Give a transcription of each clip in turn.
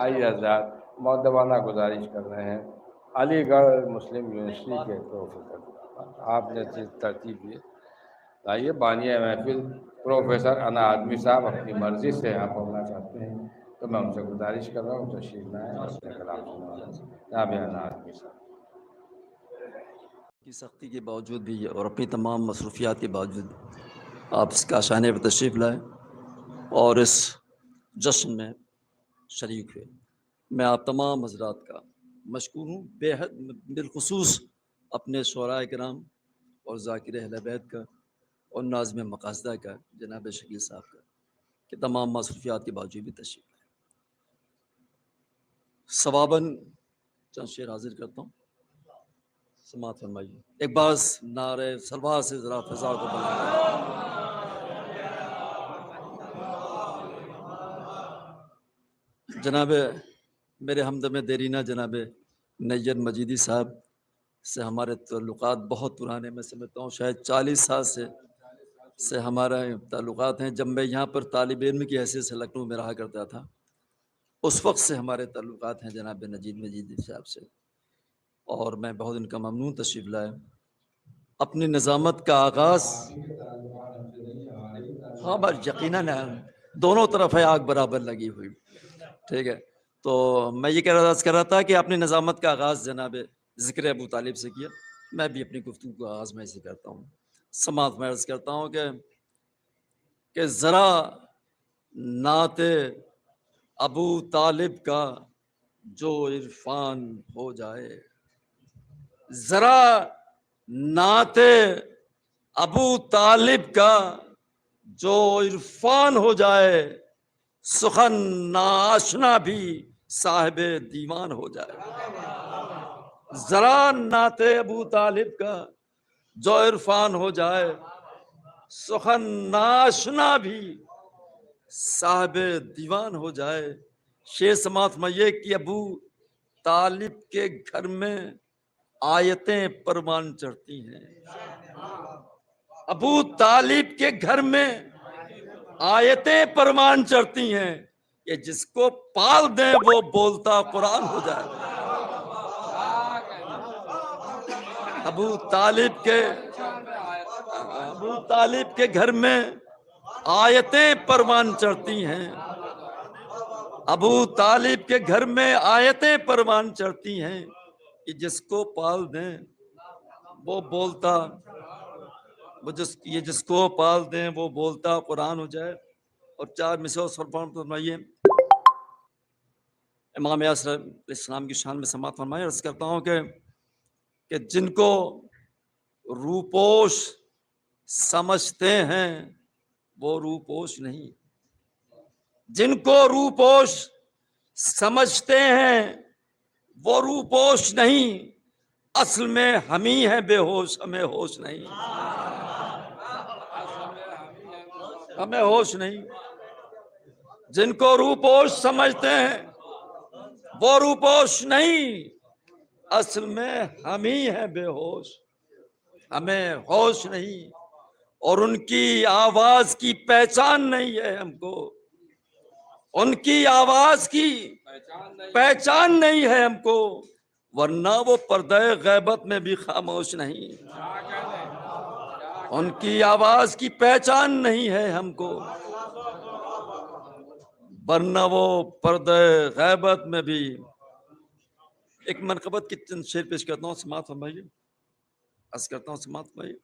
آئیے حضرات، مؤدبانہ گزارش کر رہے ہیں علی گڑھ مسلم یونیورسٹی کے پروفیسر، آپ نے ترتیب دی، آئیے بانیہ محفل پروفیسر انا آدمی صاحب اپنی مرضی سے یہاں پڑھنا چاہتے ہیں تو میں ان سے گزارش کر رہا ہوں تشریف لائیں اور اپنے کلام سنائیں۔ جناب انا آدمی صاحب کی سختی کے باوجود بھی اور اپنی تمام مصروفیات کے باوجود آپ اس کاشانے پر تشریف لائے اور اس جشن میں شریک ہوئے۔ میں آپ تمام حضرات کا مشکور ہوں، بے حد، بالخصوص اپنے شعراء کرام اور ذاکر اہل بیت کا اور ناظم مقاصدہ کا جناب شکیل صاحب کا کہ تمام مصروفیات کے باوجود بھی تشریف لائے۔ ثواباً چند شعر حاضر کرتا ہوں، سماعت فرمائیے۔ ایک بار نعرہ سلوات سے ذرا فضا کو بلند۔ جناب میرے ہمدم دیرینہ جناب نیت مجیدی صاحب سے ہمارے تعلقات بہت پرانے، میں سمجھتا ہوں شاید 40 سال سے ہمارے تعلقات ہیں۔ جب میں یہاں پر طالب علم کی حیثیت سے لکھنؤ میں رہا کرتا تھا، اس وقت سے ہمارے تعلقات ہیں جناب نجید مجیدی صاحب سے، اور میں بہت ان کا ممنون تشریف لائے۔ اپنی نظامت کا آغاز، ہاں بس یقیناً دونوں طرف ہے آگ برابر لگی ہوئی، ٹھیک ہے۔ تو میں یہ کر رہا تھا کہ اپنی نظامت کا آغاز جناب ذکر ابو طالب سے کیا، میں بھی اپنی گفتگو کا آغاز میں سے کرتا ہوں۔ سماعت میں عرض کرتا ہوں کہ ذرا نعت ابو طالب کا جو عرفان ہو جائے، ذرا نعت ابو طالب کا جو عرفان ہو جائے، سخن ناشنا بھی صاحب دیوان ہو جائے۔ ذرا نعت ابو طالب کا جو عرفان ہو جائے، سخن ناشنا بھی صاحب دیوان ہو جائے۔ شعر سماعت میں یہ کہ ابو طالب کے گھر میں آیتیں پروان چڑھتی ہیں، ابو طالب کے گھر میں آیتیں پروان چڑھتی ہیں، کہ جس کو پال دیں وہ بولتا قرآن ہو جائے۔ ابو طالب کے گھر میں آیتیں پروان چڑھتی ہیں، ابو طالب کے گھر میں آیتیں پروان چڑھتی ہیں، کہ جس کو پال دیں وہ بولتا، جس کو پال دیں وہ بولتا قرآن ہو جائے۔ اور 4 مصرع فرمائیے۔ امام یاسر علیہ السلام کی شان میں سماعت فرمائیے۔ عرض کرتا ہوں کہ جن کو روپوش سمجھتے ہیں وہ روپوش نہیں، جن کو روپوش سمجھتے ہیں وہ روپوش نہیں، اصل میں ہم ہی ہیں بے ہوش، ہمیں ہوش نہیں، ہمیں ہوش نہیں۔ جن کو روپوش سمجھتے ہیں وہ روپوش نہیں، اصل میں ہم ہی ہیں بے ہوش، ہمیں ہوش نہیں۔ اور ان کی آواز کی پہچان نہیں ہے ہم کو، ان کی آواز کی پہچان نہیں ہے ہم کو، ورنہ وہ پردہ غیبت میں بھی خاموش نہیں۔ ان کی آواز کی پہچان نہیں ہے ہم کو، ورنہ وہ پردہ غیبت میں بھی۔ ایک منقبت کی چند شعر پیش کرتا ہوں، سماعت فرمائیے۔ عرض کرتا ہوں، سماعت فرمائیے۔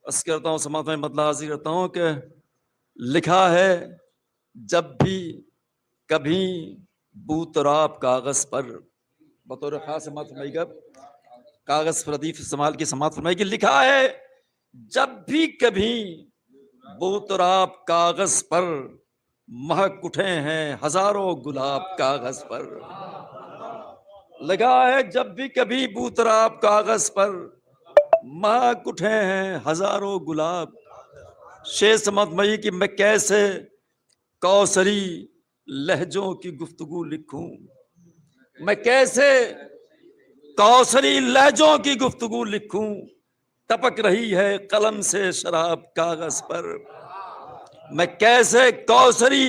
عرض کرتا ہوں، سماعت میں مطلع حاضر کرتا ہوں کہ لکھا ہے جب بھی کبھی بوتراب کاغذ پر، بطور خاص سماعت فرمائی گا، کاغذ پر ردیف استعمال کی سماعت فرمائی کہ لکھا ہے جب بھی کبھی بوتراب کاغذ پر، مہک اٹھے ہیں ہزاروں گلاب کاغذ پر۔ لگا ہے جب بھی کبھی بوتراب کاغذ پر، مہک اٹھے ہیں ہزاروں گلاب۔ شعر سماعت میں کہ میں کیسے کوثری لہجوں کی گفتگو لکھوں، میں کیسے کوثری لہجوں کی گفتگو لکھوں، ٹپک رہی ہے قلم سے شراب کاغذ پر۔ میں کیسے کوثری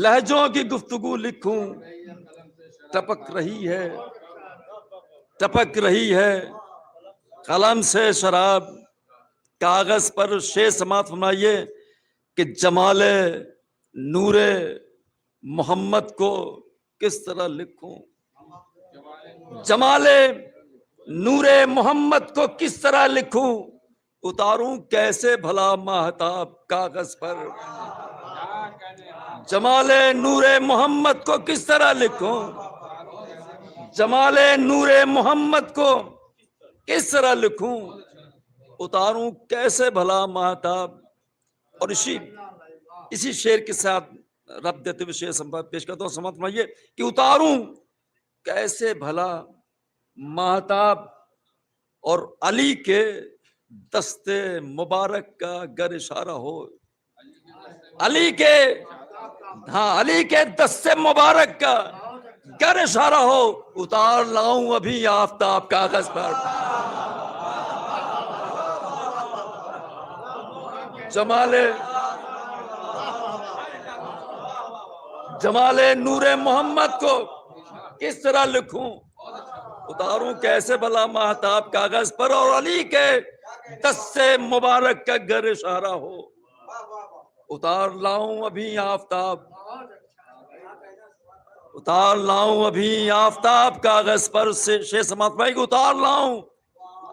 لہجوں کی گفتگو لکھوں، ٹپک رہی ہے قلم سے شراب کاغذ پر۔ شیخ سماعت فرمائیے کہ جمال نور محمد کو کس طرح لکھوں، جمال نور محمد کو کس طرح لکھوں، اتاروں کیسے بھلا ماہتاب کاغذ پر۔ جمال نور محمد کو کس طرح لکھوں، جمال نور محمد کو کس طرح لکھوں، اتاروں کیسے بھلا ماہتاب۔ اور اسی شعر کے ساتھ رب دیتے ہوئے شعر سماعت پیش کرتا ہوں، سماعت فرمائیے کہ اتاروں کیسے بھلا ماہتاب، اور علی کے دستے مبارک کا گر اشارہ ہو، علی کے دستے مبارک کا گر اشارہ ہو، اتار لاؤں ابھی آفتاب کاغذ پر۔ جمال نور محمد کو کس طرح لکھوں، اتاروں کیسے بھلا ماہتاب کاغذ پر، اور علی کے دستے مبارک کا گر اشارہ ہو، اتار لاؤں ابھی آفتاب کاغذ پر۔ سے شیخ سماعت بھائی کو اتار لاؤں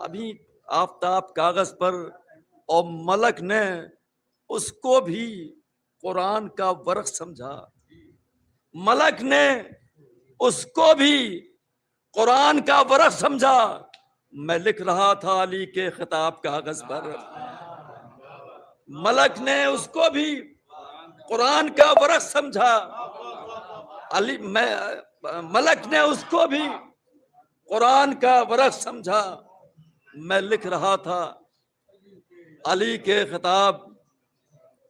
ابھی آفتاب کاغذ پر۔ اور ملک نے اس کو بھی قرآن کا ورق سمجھا، ملک نے اس کو بھی قرآن کا ورق سمجھا، میں لکھ رہا تھا علی کے خطاب کاغذ پر۔ ملک نے اس کو بھی قرآن کا ورق سمجھا، ملک نے اس کو بھی قرآن کا ورق سمجھا، میں لکھ رہا تھا علی کے خطاب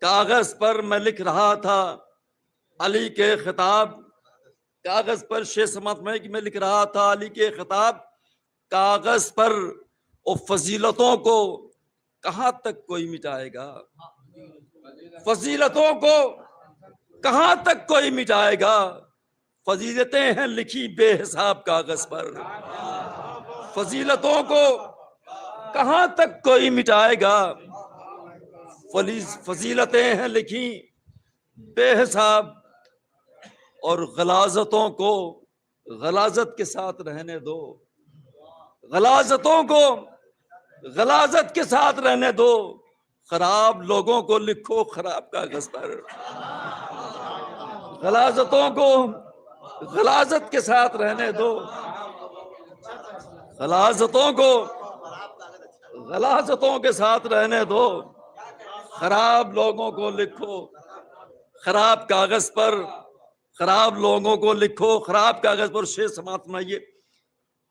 کاغذ پر، میں لکھ رہا تھا علی کے خطاب کاغذ پر۔ شیخ سماعت میں کہ میں لکھ رہا تھا علی کے خطاب کاغذ پر، اور فضیلتوں کو کہاں تک کوئی مٹائے گا، فضیلتوں کو کہاں تک کوئی مٹائے گا، فضیلتیں ہیں لکھی بے حساب کاغذ پر، فضیلتوں کو کہاں تک کوئی مٹائے گا، فضیلتیں ہیں لکھی بے حساب، اور غلاظتوں کو غلاظت کے ساتھ رہنے دو، غلاظتوں کو غلاظت کے ساتھ رہنے دو، خراب لوگوں کو لکھو خراب کاغذ پر، غلاظتوں کو غلاظت کے ساتھ رہنے دو، غلاظتوں کو غلاظتوں کے ساتھ رہنے دو، خراب لوگوں کو لکھو خراب کاغذ پر، خراب لوگوں کو لکھو خراب کاغذ پر۔ شیخ سماعت فرمائیے،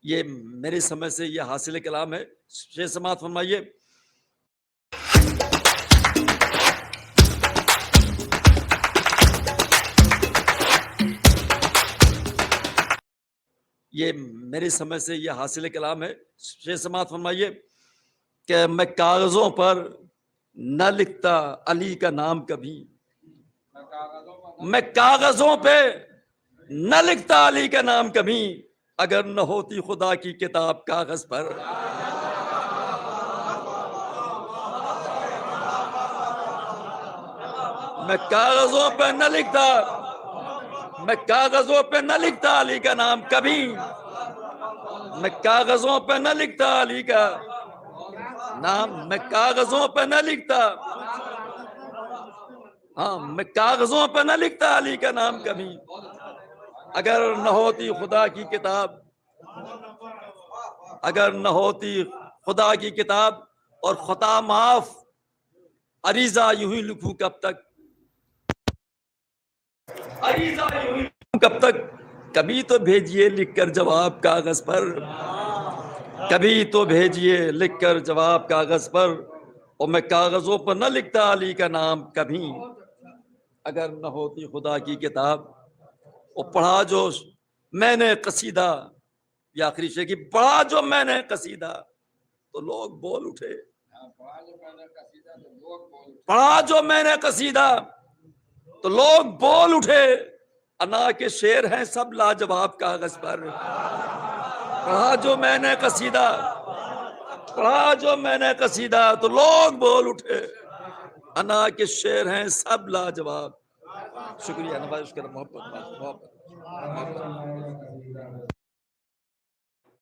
یہ میری سمجھ سے یہ حاصل کلام ہے۔ شیخ سماعت فرمائیے، یہ میری سمجھ سے یہ حاصل کلام ہے۔ شیخ سماعت فرمائیے کہ میں کاغذوں پر نہ لکھتا علی کا نام کبھی، میں کاغذوں پہ نہ لکھتا علی کا نام کبھی، اگر نہ ہوتی خدا کی کتاب کاغذ پر۔ میں کاغذوں پہ نہ لکھتا، میں کاغذوں پہ نہ لکھتا علی کا نام کبھی، میں کاغذوں پہ نہ لکھتا علی کا نام، میں کاغذوں پہ نہ لکھتا، ہاں میں کاغذوں پہ نہ لکھتا علی کا نام کبھی، اگر نہ ہوتی خدا کی کتاب، اگر نہ ہوتی خدا کی کتاب، اور خطا معاف عریضہ یوں ہی لکھوں کب تک، عریضہ یوں ہی لکھوں کب تک، کبھی تو بھیجئے لکھ کر جواب کاغذ پر، کبھی تو بھیجئے لکھ کر جواب کاغذ پر، اور میں کاغذوں پر نہ لکھتا علی کا نام کبھی، اگر نہ ہوتی خدا کی کتاب۔ اور پڑھا جو میں نے قصیدہ یہ آخری شے کی پڑھا جو میں نے قصیدہ تو لوگ بول اٹھے، پڑھا جو میں نے قصیدہ تو لوگ بول اٹھے، انا کے شعر ہیں سب لاجواب کاغذ پر، پڑھا جو میں نے قصیدہ، پڑھا جو میں نے قصیدہ تو لوگ بول اٹھے، انا کے شعر ہیں سب لاجواب۔ شکریہ، نواز، محبت